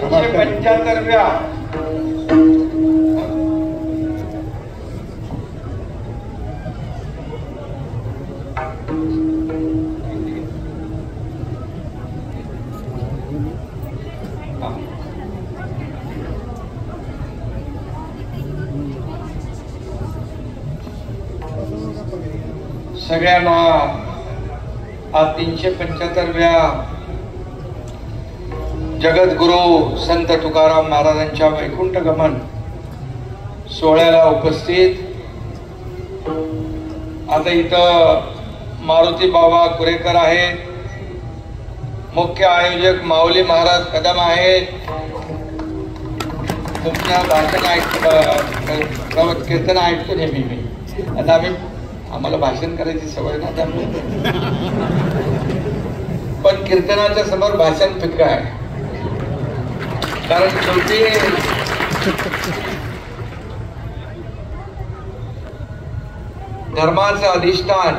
375व्या सगळ्यांना आज 375व्या जगद्गुरु संत तुकाराम महाराजांच्या वैकुंठ गमन सोहळ्याला उपस्थित आता इथं मारुती बाबा कुरेकर आहेत, मुख्य आयोजक माऊली महाराज कदम आहेत, तुमच्या भाषण कीर्तन ऐकतो नेहमी मी. आता आम्हाला भाषण करायची सवय ना त्यामुळे, पण कीर्तनाच्या समोर भाषण फिक्का आहे. कारण शेवटी धर्माचं अधिष्ठान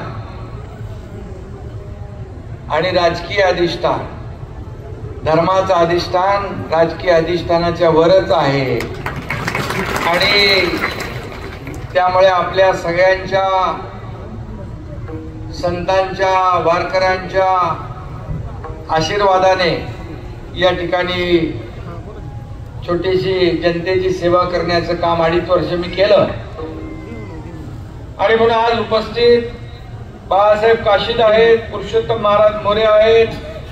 आणि राजकीय अधिष्ठान, धर्माचं अधिष्ठान राजकीय अधिष्ठानाच्या वरच आहे. आणि त्यामुळे आपल्या सगळ्यांच्या संतांच्या वारकऱ्यांच्या आशीर्वादाने या ठिकाणी छोटीशी जनतेची सेवा करण्याचं काम 2.5 वर्ष मी केलं. आणि म्हणून आज उपस्थित बाळासाहेब काशीद आहेत, पुरुषोत्तम महाराज मोरे आहेत,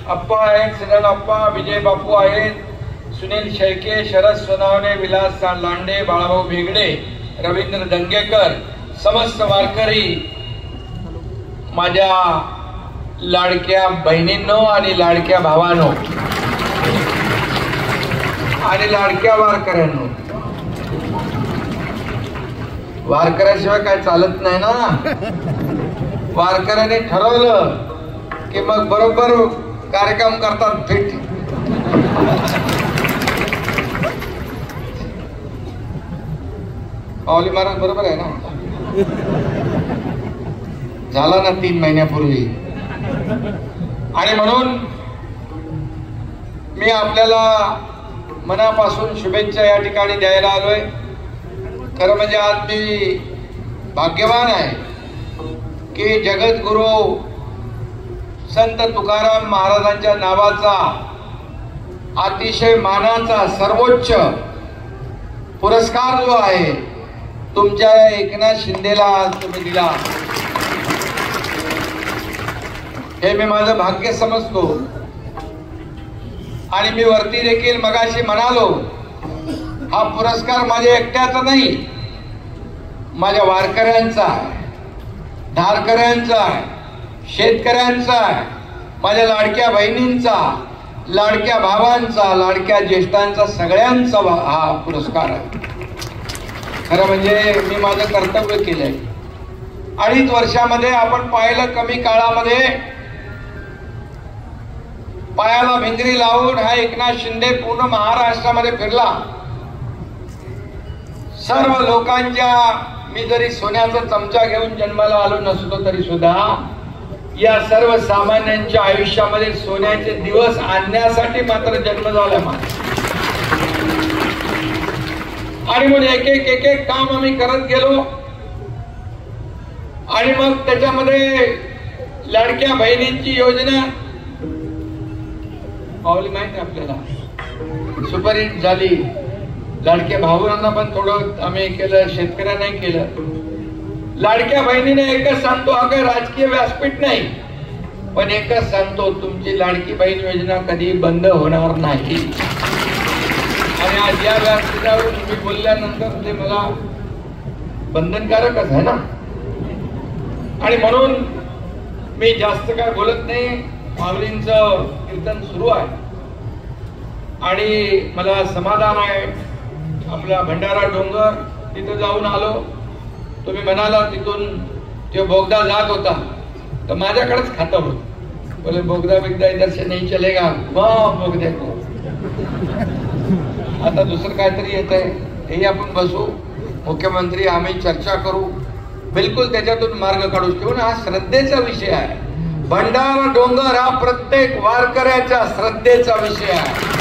अप्पा आहेत, सिद्धन अप्पा, विजय बापू आहेत, सुनील शेळके, शरद सोनावणे, विलास लांडे, बाळाभाऊ भेगडे, रवींद्र दंगेकर, समस्त वारकरी, माझ्या लाडक्या बहिणींनो आणि लाडक्या भावांनो आणि लाडक्या वारकऱ्यांनो. वारकऱ्याशिवाय काय चालत नाही ना. वारकऱ्याने ठरवलं की मग बरोबर कार्यक्रम करतात फिट. माऊली महाराज बरोबर आहे ना, झाला ना 3 महिन्यापूर्वी. आणि म्हणून मी आपल्याला मनापासून शुभेच्छा या ठिकाणी द्यायला आलोय. खरं म्हणजे आज मी भाग्यवान आहे की जगद्गुरु संत तुकाराम महाराजांच्या नावाचा अतिशय मानाचा सर्वोच्च पुरस्कार जो आहे तुमच्या एकनाथ शिंदेला तुम्ही दिला, हे मी माझं भाग्य समजतो. आणि मी वरती देखील मगाशी म्हणालो, हा पुरस्कार माझ्या एकट्याचा नाही, माझ्या वारकऱ्यांचा आहे, धारकऱ्यांचा आहे, शेतकऱ्यांचा आहे, माझ्या लाडक्या बहिणींचा, लाडक्या भावांचा, लाडक्या ज्येष्ठांचा, सगळ्यांचा हा पुरस्कार आहे. खरं म्हणजे मी माझं कर्तव्य केलंय. 2.5 वर्षामध्ये आपण पाहिलं, कमी काळामध्ये पायाला भिंगरी लावून हा एकनाथ शिंदे पूर्ण महाराष्ट्रामध्ये फिरला. सर्व लोकांच्या, मी जरी सोन्याचा चमचा घेऊन जन्माला आलो नसतो तरी सुद्धा या सर्व सामान्यांच्या आयुष्यामध्ये सोन्याचे दिवस आणण्यासाठी मात्र जन्म झाला माझा. आणि म्हणून एक एक काम आम्ही करत गेलो. आणि मग त्याच्यामध्ये लाडक्या बहिणींची योजना माऊली माहिती आपल्याला सुपरहिट झाली. लाडक्या भावांना पण थोडं आम्ही केलं, शेतकऱ्यांनाही केलं. लाडक्या बहिणीने एकच सांगतो, अगं राजकीय व्यासपीठ नाही, पण एकच सांगतो, तुमची लाडकी बहीण योजना कधी बंद होणार नाही. आणि आज या व्यासपीठावरून तुम्ही बोलल्यानंतर ते मला बंधनकारकच आहे ना. आणि म्हणून मी जास्त काय बोलत नाही. माऊलींचं कीर्तन सुरू आहे आणि मला समाधान आहे. आपला भंडारा डोंगर तिथं जाऊन आलो. तुम्ही म्हणाला तिथून ते बोगदा जात होता, तर माझ्याकडेच खातं होत. बोले बोगदा बिगदा इधर से नहीं चलेगा, बोगदे को. आता दुसरं काहीतरी येत आहे, हे आपण बसू, मुख्यमंत्री आम्ही चर्चा करू, बिलकुल त्याच्यातून मार्ग काढू. किंवा हा श्रद्धेचा विषय आहे. भंडारा डोंगर हा प्रत्येक वारकऱ्याच्या श्रद्धेचा विषय आहे.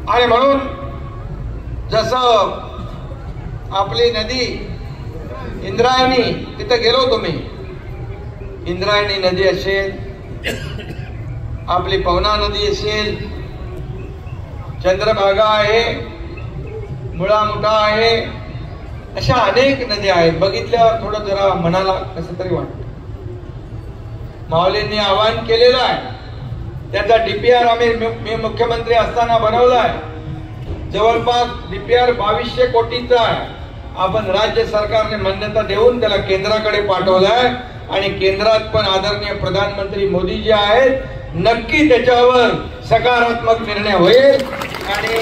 आणि म्हणून जसं आपली नदी इंद्रायणी, तिथे गेलो तुम्ही, इंद्रायणी नदी असेल, आपली पवना नदी असेल, चंद्रभागा आहे, मुळा मुठा आहे, अशा अनेक नद्या आहेत. बघितल्यावर थोडं जरा मनाला कसं तरी वाटतं. माऊलींनी आवाहन केलेलं आहे, त्याचा डीपीआर मी मुख्यमंत्री असताना बनवलाय. जवळपास डीपीआर 2200 कोटीचा आहे. आपण राज्य सरकारने मान्यता देऊन त्याला केंद्राकडे पाठवलाय आणि केंद्रात पण आदरणीय प्रधानमंत्री मोदी जे आहेत, नक्की त्याच्यावर सकारात्मक निर्णय होईल. आणि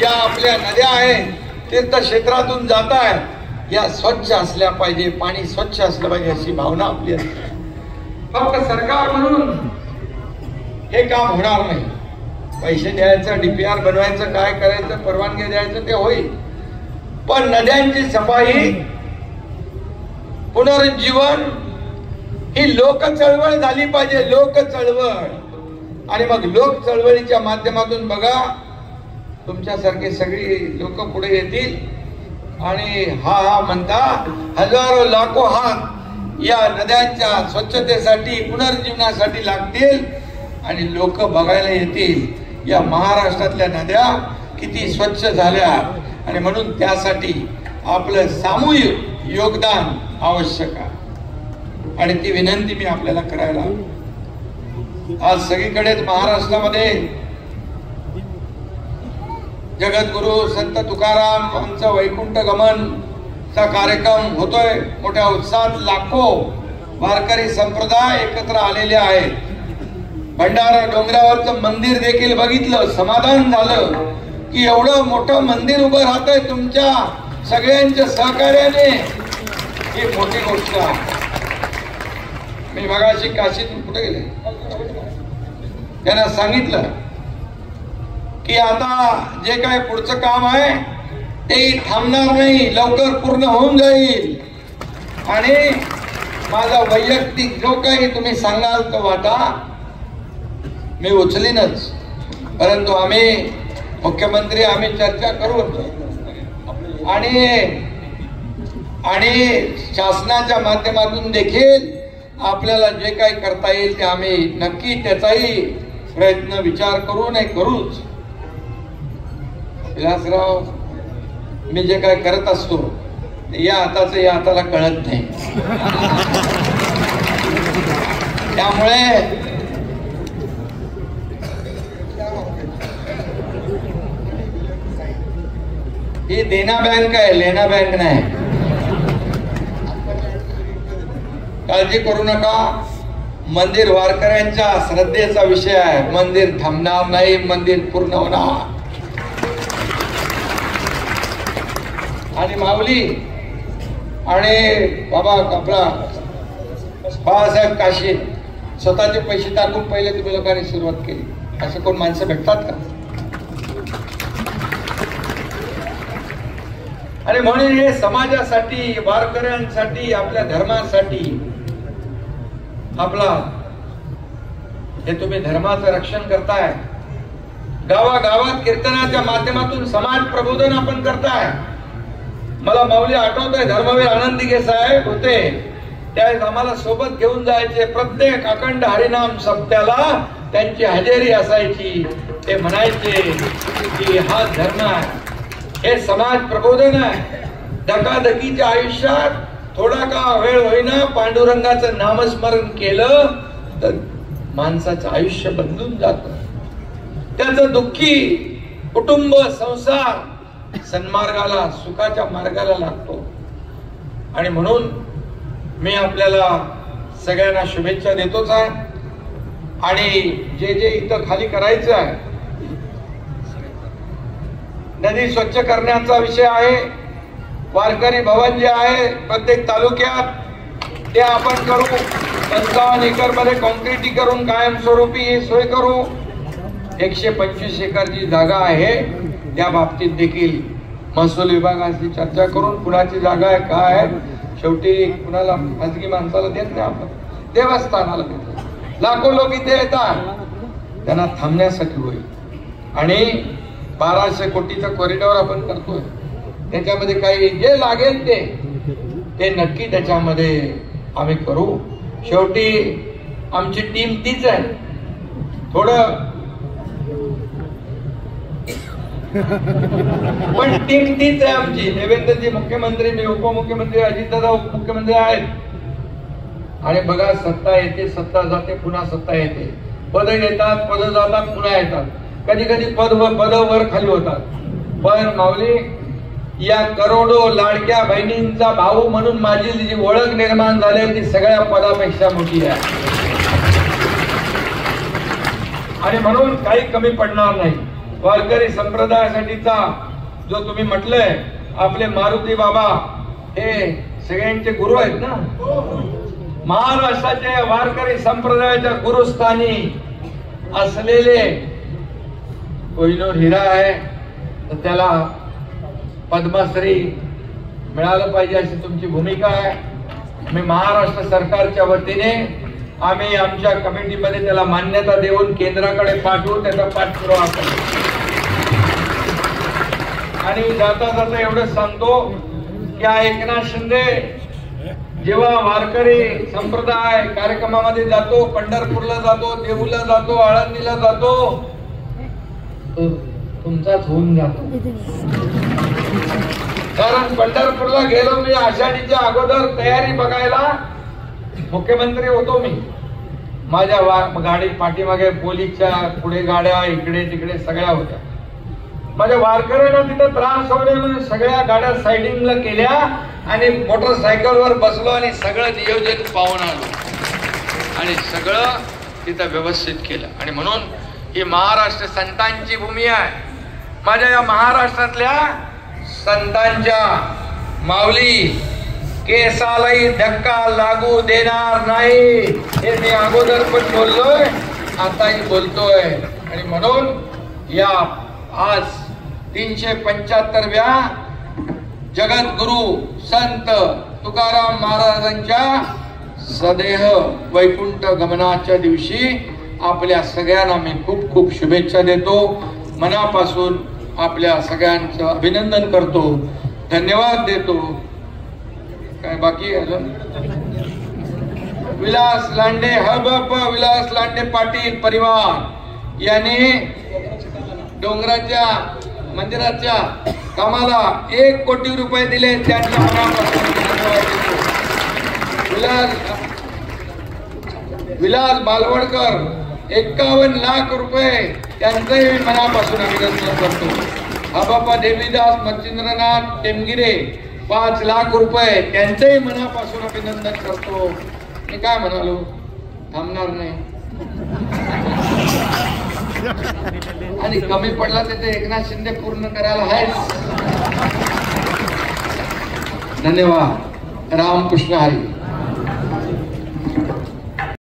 या आपल्या नद्या आहेत, तीर्थक्षेत्रातून जात आहेत, या स्वच्छ असल्या पाहिजे, पाणी स्वच्छ असलं पाहिजे अशी भावना आपली असते. फक्त सरकार म्हणून हे काम होणार नाही. पैसे द्यायचं, डीपीआर बनवायचं, काय करायचं, परवानगी द्यायचं ते होईल, पण नद्यांची सफाई, पुनरुज्जीवन ही लोक चळवळ झाली पाहिजे. लोक चळवळ. आणि मग लोक चळवळीच्या माध्यमातून बघा, तुमच्यासारखे सगळी लोक पुढे येतील आणि हा म्हणता हजारो लाखो हात या नद्यांच्या स्वच्छतेसाठी, पुनर्जीवनासाठी लागतील आणि लोक बघायला येतील या महाराष्ट्रातल्या नद्या किती स्वच्छ झाल्या. आणि म्हणून त्यासाठी आपलं सामूहिक योगदान आवश्यक आहे आणि ती विनंती मी आपल्याला करायला. आज सगळीकडेच महाराष्ट्रामध्ये जगद्गुरु संत तुकाराम यांचं वैकुंठ गमनचा कार्यक्रम होतोय. मोठ्या उत्साहात लाखो वारकरी संप्रदाय एकत्र आलेले आहेत. भंडारा डोंगरावरचं मंदिर देखील बघितलं, समाधान झालं की एवढं मोठं मंदिर उभं राहतंय तुमच्या सगळ्यांच्या सहकार्याने. ही मोठी गोष्ट आहे. मी मगाशी काशीतून कुठे गेले, त्यांना सांगितलं की आता जे काय पुढचं काम आहे ते थांबणार नाही, लवकर पूर्ण होऊन जाईल. आणि माझा वैयक्तिक जो काही तुम्ही सांगाल तो वाटा मी उचलीनच, परंतु आम्ही मुख्यमंत्री आम्ही चर्चा करू आणि शासनाच्या माध्यमातून देखील आपल्याला जे काही करता येईल ते आम्ही नक्की त्याचाही प्रयत्न विचार करू, नाही करूच. विलासराव, मी जे काय करत असतो ते या हाताचं या हाताला कळत नाही. त्यामुळे ही देना बँक आहे, लेना बँक नाही. काळजी करू नका. मंदिर वारकऱ्यांच्या श्रद्धेचा विषय आहे. मंदिर थांबणार नाही, मंदिर पूर्ण होणार. आणि माऊली आणि बाबा आपला बाळासाहेब काशी स्वतःचे पैसे टाकून पहिले तुम्ही लोकांनी सुरुवात केली. असे कोण माणसं भेटतात का? आणि म्हणून हे समाजासाठी, वारकऱ्यांसाठी, आपल्या धर्मासाठी आपला हे तुम्ही धर्माचं रक्षण करताय. गावागावात कीर्तनाच्या माध्यमातून समाज प्रबोधन आपण करताय. मला माऊली आठवतंय, धर्मवीर आनंदीगे साहेब होते त्यावेळेस आम्हाला सोबत घेऊन जायचे. प्रत्येक अखंड हरिनाम सप्त्याला त्यांची हजेरी असायची. ते म्हणायचे की हा धर्म आहे, हे समाज प्रबोधन आहे. धकाधकीच्या आयुष्यात थोडा का वेळ होईना पांडुरंगाचं नामस्मरण केलं तर माणसाचं आयुष्य बदलून जातं. त्याचं दुःखी कुटुंब, संसार सन्मार्गाला, सुखाच्या मार्गाला लागतो. आणि म्हणून मी आपल्याला सगळ्यांना शुभेच्छा देतोच आहे. आणि जे जे इथं खाली करायचं आहे, नदी स्वच्छ करण्याचा विषय आहे. वारकरी भवन जे आहे प्रत्येक तालुक्यात ते आपण करू. 55 एकर मध्ये कॉन्क्रिटीकरण कायमस्वरूपी ही सोय करू. 125 एकरची जागा आहे, त्या बाबतीत देखील महसूल विभागाशी चर्चा करून कुणाची जागा आहे, काय आहे, शेवटी कुणाला खाजगी माणसाला देत नाही, आपण देवस्थानाला देतो. लाखो लोक इथे येतात. त्यांना थांबण्यासाठी होईल. आणि 1200 कोटीचा कॉरिडॉर आपण करतोय, त्याच्यामध्ये काही जे लागेल ते नक्की त्याच्यामध्ये आम्ही करू. शेवटी आमची टीम तीच आहे. थोडं पण टीम तीच आहे आमची. देवेंद्रजी मुख्यमंत्री, मी उपमुख्यमंत्री, अजितदादा उपमुख्यमंत्री आहेत. आणि बघा, सत्ता येते, सत्ता जाते, पुन्हा सत्ता येते. पद येतात, पद जातात, पुन्हा येतात. कधी कधी पद वर खाली होतात. पण माऊली, या करोडो लाडक्या बहिणींचा भाऊ म्हणून माझी जी ओळख निर्माण झाली ती सगळ्या पदापेक्षा मोठी आहे. आणि म्हणून काही कमी पडणार नाही. वारकरी संप्रदायासाठीचा जो तुम्ही म्हटलंय, आपले मारुती बाबा हे सगळ्यांचे गुरु आहेत ना. महाराष्ट्राच्या वारकरी संप्रदायाच्या गुरुस्थानी असलेले कोहिनूर हिरा आहे, तर त्याला पद्मश्री मिळालं पाहिजे अशी तुमची भूमिका आहे. मी महाराष्ट्र सरकारच्या वतीने आम्ही आमच्या कमिटीमध्ये त्याला मान्यता देऊन केंद्राकडे पाठवून त्याचा पाठपुरावा करू. आणि जाता जाता एवढंच सांगतो की एकनाथ शिंदे जेव्हा वारकरी संप्रदाय कार्यक्रमामध्ये जातो, पंढरपूरला जातो, देहूला जातो, आळंदीला जातो, तुमचाच होऊन जातो. कारण पंढरपूरला गेलो मी आषाढीच्या अगोदर तयारी बघायला. मुख्यमंत्री होतो मी. माझ्या गाडी पाठीमागे पोलीसच्या पुढे गाड्या इकडे तिकडे सगळ्या होत्या. माझ्या वारकऱ्यांना तिथे त्रास होऊ नये म्हणून सगळ्या गाड्या साइडिंगला केल्या आणि मोटरसायकलवर बसलो आणि सगळं नियोजन पाहून आलो आणि सगळं तिथं व्यवस्थित केलं. आणि म्हणून ही महाराष्ट्र संतांची भूमी आहे. माझ्या या महाराष्ट्रातल्या संतांच्या माऊली केसालाही धक्का लागू देणार नाही हे मी अगोदर पण बोललोय, आताही बोलतोय. आणि म्हणून या आज 375व्या जगद्गुरु संत तुकाराम महाराजांच्या सदेह वैकुंठ गमनाच्या दिवशी आपल्या सगळ्यांना मी खूप खूप शुभेच्छा देतो. मनापासून आपल्या सगळ्यांचं अभिनंदन करतो, धन्यवाद देतो. काय बाकी अजून? विलास लांडे हबप विलास लांडे पाटील परिवार यांनी डोंगराच्या मंदिराच्या कामाला 1 कोटी रुपये दिले. त्यांच्या मनापासून धन्यवाद देतो. विलास बालवडकर 51 लाख रुपये त्यांचंही मनापासून अभिनंदन करतो. आबापा देवीदास मच्छिंद्रनाथ टेमगिरे 5 लाख रुपये त्यांचंही मनापासून अभिनंदन करतो. मी काय म्हणालो, थांबणार नाही. आणि कमी पडला ते एकनाथ शिंदे पूर्ण करायला आहेच. धन्यवाद. रामकृष्ण हरी.